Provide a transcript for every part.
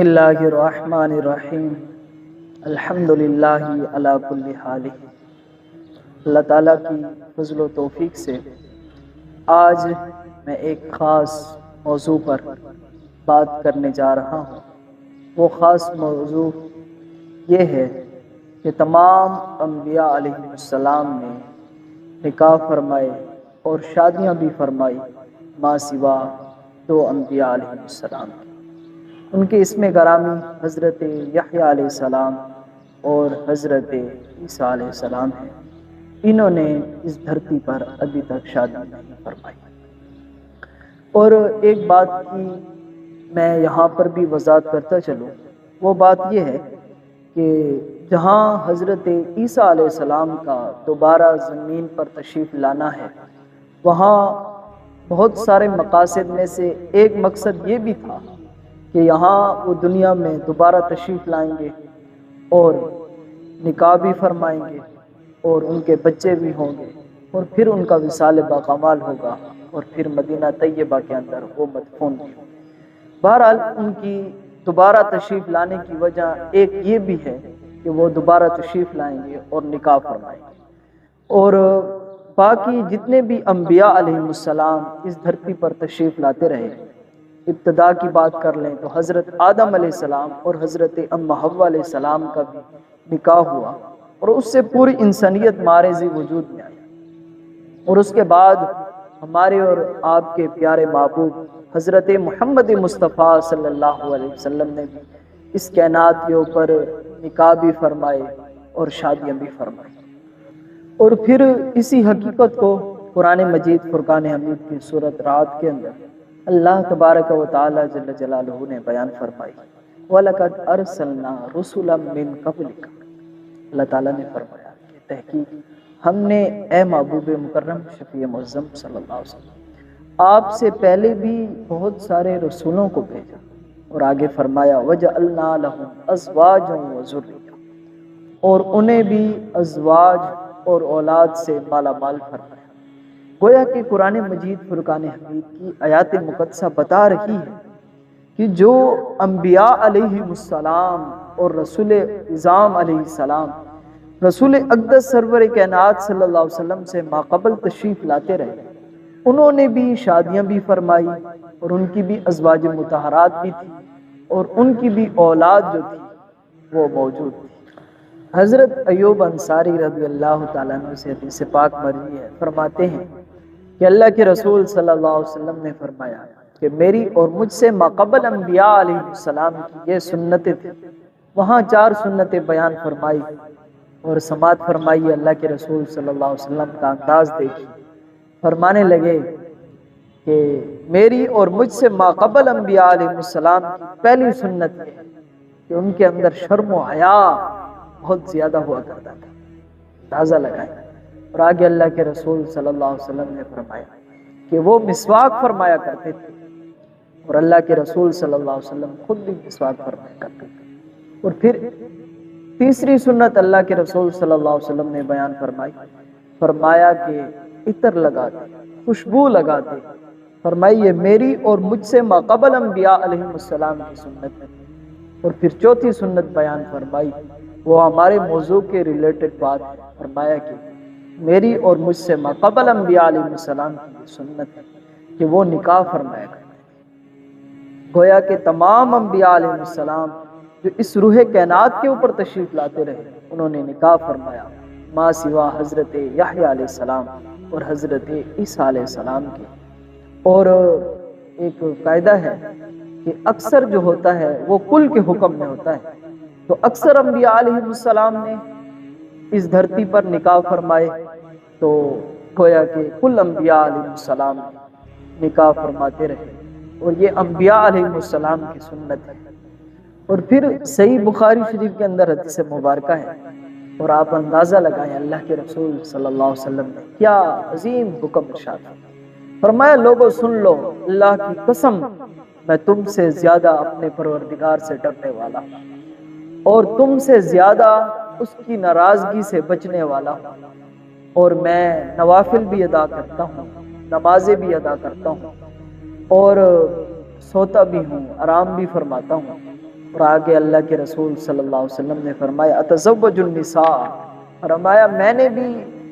اللہ الرحمن الرحیم الحمدللہ علی کل حال۔ اللہ تعالیٰ کی فضل و توفیق سے آج میں ایک خاص موضوع پر بات کرنے جا رہا ہوں۔ وہ خاص موضوع یہ ہے کہ تمام انبیاء علیہ السلام نے نکاح فرمائے اور شادیاں بھی فرمائی ما سوا دو انبیاء علیہ السلام۔ ان کے اسم گرامی حضرت یحییٰ علیہ السلام اور حضرت عیسیٰ علیہ السلام ہیں۔ انہوں نے اس دھرتی پر ابھی تک شادی نہیں فرمائی۔ اور ایک بات کی میں یہاں پر بھی وضاحت کرتا چلوں، وہ بات یہ ہے کہ جہاں حضرت عیسیٰ علیہ السلام کا دوبارہ زمین پر تشریف لانا ہے، وہاں بہت سارے مقاصد میں سے ایک مقصد یہ بھی تھا کہ یہاں وہ دنیا میں دوبارہ تشریف لائیں گے اور نکاح بھی فرمائیں گے اور ان کے بچے بھی ہوں گے اور پھر ان کا وصال باکمال ہوگا اور پھر مدینہ طیبہ کے اندر وہ مدفون بھی ہوں گے۔ بہرحال ان کی دوبارہ تشریف لانے کی وجہ ایک یہ بھی ہے کہ وہ دوبارہ تشریف لائیں گے اور نکاح فرمائیں گے۔ اور باقی جتنے بھی انبیاء علیہ السلام اس دھرتی پر تشریف لاتے رہے، ابتدا کی بات کر لیں تو حضرت آدم علیہ السلام اور حضرت حوا علیہ السلام کا بھی نکاح ہوا اور اس سے پوری انسانیت معرض وجود میں آئی۔ اور اس کے بعد ہمارے اور آپ کے پیارے محبوب حضرت محمد مصطفیٰ صلی اللہ علیہ وسلم نے بھی اس کائنات کے اوپر نکاح بھی فرمائے اور شادیاں بھی فرمائی۔ اور پھر اسی حقیقت کو قرآن مجید فرقان حمید کی سورۃ رعد کے اندر اللہ تبارک و تعالی جل جلالہ نے بیان فرمائی، وَلَقَدْ أَرْسَلْنَا رُسُلًا مِّن قَبْلِكَ۔ اللہ تعالیٰ نے فرمایا کہ تحقیق ہم نے اے محبوب مکرم شفیع معظم صلی اللہ علیہ وسلم آپ سے پہلے بھی بہت سارے رسولوں کو بھیجا، اور آگے فرمایا وَجَعَلْنَا لَهُمْ أَزْوَاجًا وَذُرِّيَّةً، اور انہیں بھی ازواج اور اولاد سے مالا مال فرمایا۔ گویا کہ قرآن مجید فرقان حمید کی آیات مقدسہ بتا رہی ہے کہ جو انبیاء علیہ السلام اور رسول اعظام علیہ السلام رسول اقدس سرور کائنات صلی اللہ علیہ وسلم سے ماقبل تشریف لاتے رہے، انہوں نے بھی شادیاں بھی فرمائی اور ان کی بھی ازواج مطہرات بھی تھی اور ان کی بھی اولاد جو تھی وہ موجود تھی۔ حضرت ایوب انصاری رضی اللہ تعالیٰ عنہ سے حدیث پاک مروی ہے، فرماتے ہیں کہ اللہ کے رسول صلی اللہ علیہ وسلم نے فرمایا کہ میری اور مجھ سے ماقبل انبیاء علیہ السلام کی یہ سنتیں تھیں۔ وہاں 4 سنتیں بیان فرمائی اور سماعت فرمائی۔ اللہ کے رسول صلی اللہ علیہ وسلم کا انداز دیکھی، فرمانے لگے کہ میری اور مجھ سے ماقبل انبیاء علیہ السلام کی پہلی سنت ہے کہ ان کے اندر شرم و حیا بہت زیادہ ہوا کرتا تھا۔ تازہ لگائیں۔ اور آگے اللہ کے رسول صلی اللہ علیہ وسلم نے فرمایا کہ وہ مسواک فرمایا کرتے تھے، اور اللہ کے رسول صلی اللہ علیہ وسلم خود بھی مسواک فرمایا کرتے تھے۔ اور پھر تیسری سنت اللہ کے رسول صلی اللہ علیہ وسلم نے بیان فرمائی، فرمایا کہ عطر لگاتے، خوشبو لگاتے، فرمائی یہ میری اور مجھ سے ماقبل انبیاء علیہ السلام کی سنت ہے۔ اور پھر چوتھی سنت بیان فرمائی، وہ ہمارے موضوع کے ریلیٹڈ بات، فرمایا کہ میری اور مجھ سے ماقبل انبیاء علیہ السلام کی یہ سنت ہے کہ وہ نکاح فرمایا کرتے ہیں۔ گویا کہ تمام انبیاء علیہ السلام جو اس روح کائنات کے اوپر تشریف لاتے رہے، انہوں نے نکاح فرمایا ما سوا حضرت یحییٰ علیہ السلام اور حضرت عیسیٰ علیہ السلام کے۔ اور ایک قاعدہ ہے کہ اکثر جو ہوتا ہے وہ کل کے حکم میں ہوتا ہے، تو اکثر انبیاء علیہ السلام نے اس دھرتی پر نکاح فرمائے، تو گویا کہ کل انبیاء علیہ السلام نکاح فرماتے رہے، اور یہ انبیاء علیہ السلام کی سنت ہے۔ اور پھر صحیح بخاری شریف کے اندر حدیث مبارکہ ہے، اور آپ اندازہ لگائیں اللہ کے رسول صلی اللہ علیہ وسلم نے کیا عظیم حکم ارشاد فرمایا، لوگوں سن لو، اللہ کی قسم میں تم سے زیادہ اپنے پروردگار سے ڈرنے والا ہوں اور تم سے زیادہ اس کی ناراضگی سے بچنے والا ہوں، اور میں نوافل بھی ادا کرتا ہوں، نمازیں بھی ادا کرتا ہوں، اور سوتا بھی ہوں، آرام بھی فرماتا ہوں، اور آگے اللہ کے رسول صلی اللہ علیہ وسلم نے فرمایا اتزوج النساء، فرمایا میں نے بھی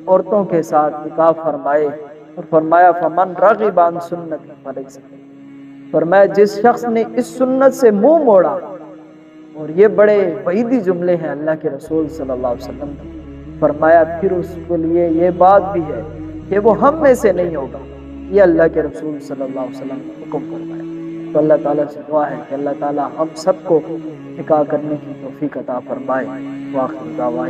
عورتوں کے ساتھ نکاح فرمائے، اور فرمایا فمن رغب عن سنتی فلیس منی، فرمایا جس شخص نے اس سنت سے منہ موڑا، اور یہ بڑے وعیدی جملے ہیں اللہ کے رسول صلی اللہ علیہ وسلم نے، فرمایا پھر اس کے لیے یہ بات بھی ہے کہ وہ ہم میں سے نہیں ہوگا، یہ اللہ کے رسول صلی اللہ علیہ وسلم نے حکم فرمایا۔ تو اللہ تعالیٰ سے دعا ہے کہ اللہ تعالیٰ ہم سب کو نکاح کرنے کی توفیق عطا فرمائے۔ وآخر دعوانا